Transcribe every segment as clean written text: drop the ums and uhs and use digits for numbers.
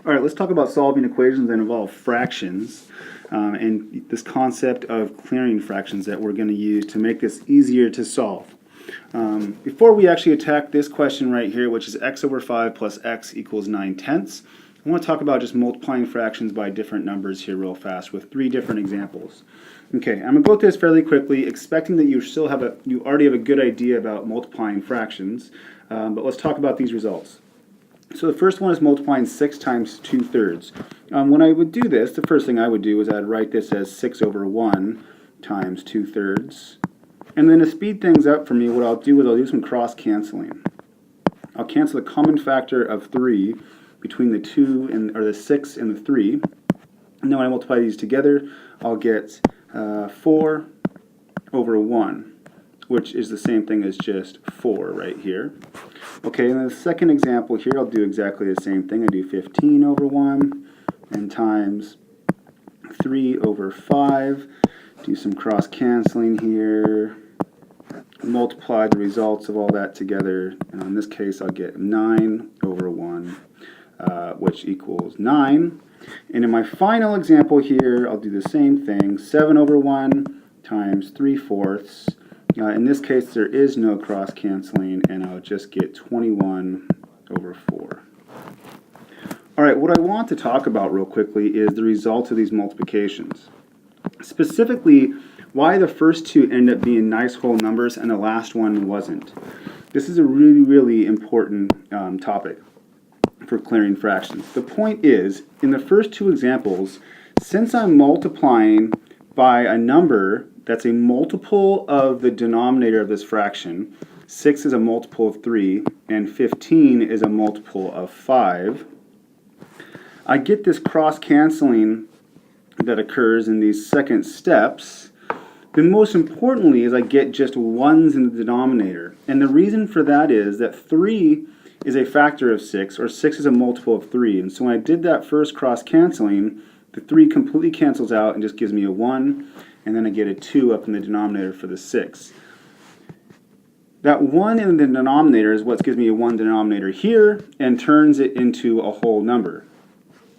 All right, let's talk about solving equations that involve fractions and this concept of clearing fractions that we're going to use to make this easier to solve. Before we actually attack this question right here, which is x over 5 plus x equals 9/10, I want to talk about just multiplying fractions by different numbers here real fast with 3 different examples. Okay, I'm going to go through this fairly quickly, expecting that you already have a good idea about multiplying fractions, but let's talk about these results. So the first one is multiplying 6 times 2/3. When I would do this, the first thing I would do is I'd write this as 6 over 1 times 2/3. And then to speed things up for me, what I'll do is I'll do some cross-canceling. I'll cancel the common factor of 3 between the 6 and the 3. And then when I multiply these together, I'll get 4 over 1, which is the same thing as just 4 right here. Okay, and the second example here, I'll do exactly the same thing. I do 15 over 1 and times 3 over 5. Do some cross-canceling here. Multiply the results of all that together. And in this case, I'll get 9 over 1, which equals 9. And in my final example here, I'll do the same thing. 7 over 1 times 3/4. In this case, there is no cross-canceling, and I'll just get 21 over 4. All right, what I want to talk about real quickly is the result of these multiplications. Specifically, why the first two end up being nice whole numbers and the last one wasn't. This is a really, really important topic for clearing fractions. The point is, in the first two examples, since I'm multiplying by a number that's a multiple of the denominator of this fraction, 6 is a multiple of 3, and 15 is a multiple of 5, I get this cross-canceling that occurs in these second steps. Then most importantly is I get just ones in the denominator. And the reason for that is that 3 is a factor of 6, or 6 is a multiple of 3. And so when I did that first cross-canceling, the 3 completely cancels out and just gives me a 1, and then I get a 2 up in the denominator for the 6. That 1 in the denominator is what gives me a 1 denominator here and turns it into a whole number.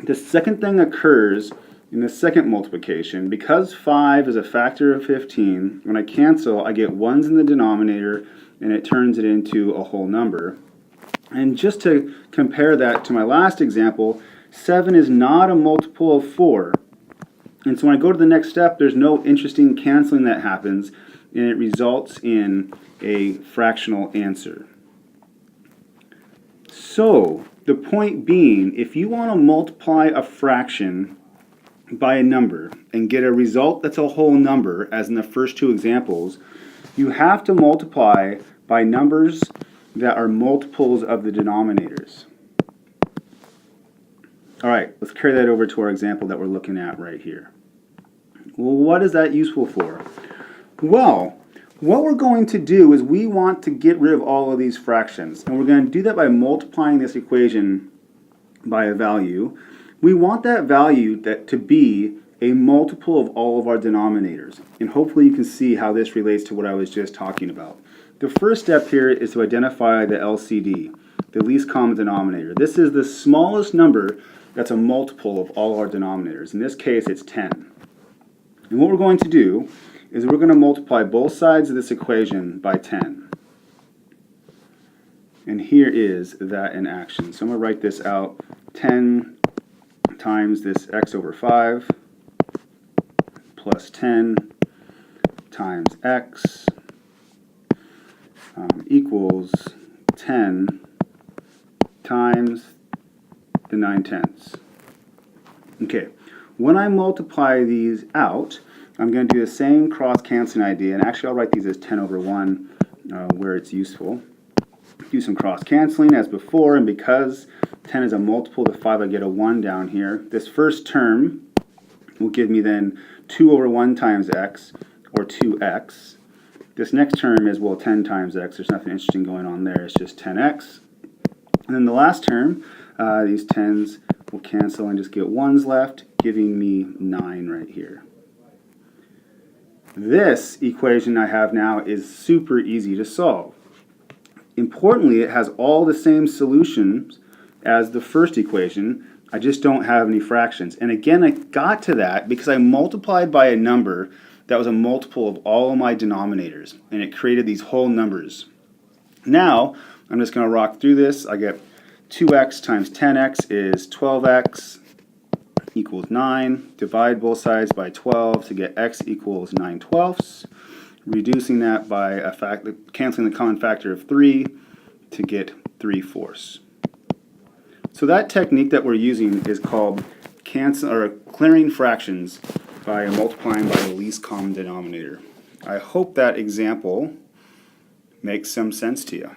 The second thing occurs in the second multiplication. Because 5 is a factor of 15, when I cancel, I get 1s in the denominator and it turns it into a whole number. And just to compare that to my last example, 7 is not a multiple of 4. And so when I go to the next step, there's no interesting canceling that happens, and it results in a fractional answer. So, the point being, if you want to multiply a fraction by a number and get a result that's a whole number, as in the first two examples, you have to multiply by numbers that are multiples of the denominators. All right, let's carry that over to our example that we're looking at right here. Well, what is that useful for? Well, what we're going to do is we want to get rid of all of these fractions, and we're going to do that by multiplying this equation by a value. We want that value to be a multiple of all of our denominators, and hopefully you can see how this relates to what I was just talking about. The first step here is to identify the LCD, the least common denominator. This is the smallest number that's a multiple of all our denominators. In this case, it's 10. And what we're going to do is we're going to multiply both sides of this equation by 10. And here is that in action. So I'm going to write this out. 10 times this x over 5 plus 10 times x equals 10 times the 9/10. Okay, when I multiply these out, I'm going to do the same cross-canceling idea, and actually I'll write these as 10 over 1 where it's useful. Do some cross-canceling as before, and because 10 is a multiple of 5, I get a 1 down here. This first term will give me then 2 over 1 times x, or 2x. This next term is, well, 10 times x. There's nothing interesting going on there. It's just 10x. And then the last term, these 10s will cancel and just get 1s left, giving me 9 right here. This equation I have now is super easy to solve. Importantly, it has all the same solutions as the first equation, I just don't have any fractions. And again, I got to that because I multiplied by a number that was a multiple of all of my denominators, and it created these whole numbers. Now, I'm just going to rock through this. I get 2x times 10x is 12x equals 9. Divide both sides by 12 to get x equals 9/12. Reducing that by canceling the common factor of 3 to get 3/4. So that technique that we're using is called clearing fractions by multiplying by the least common denominator. I hope that example makes some sense to you.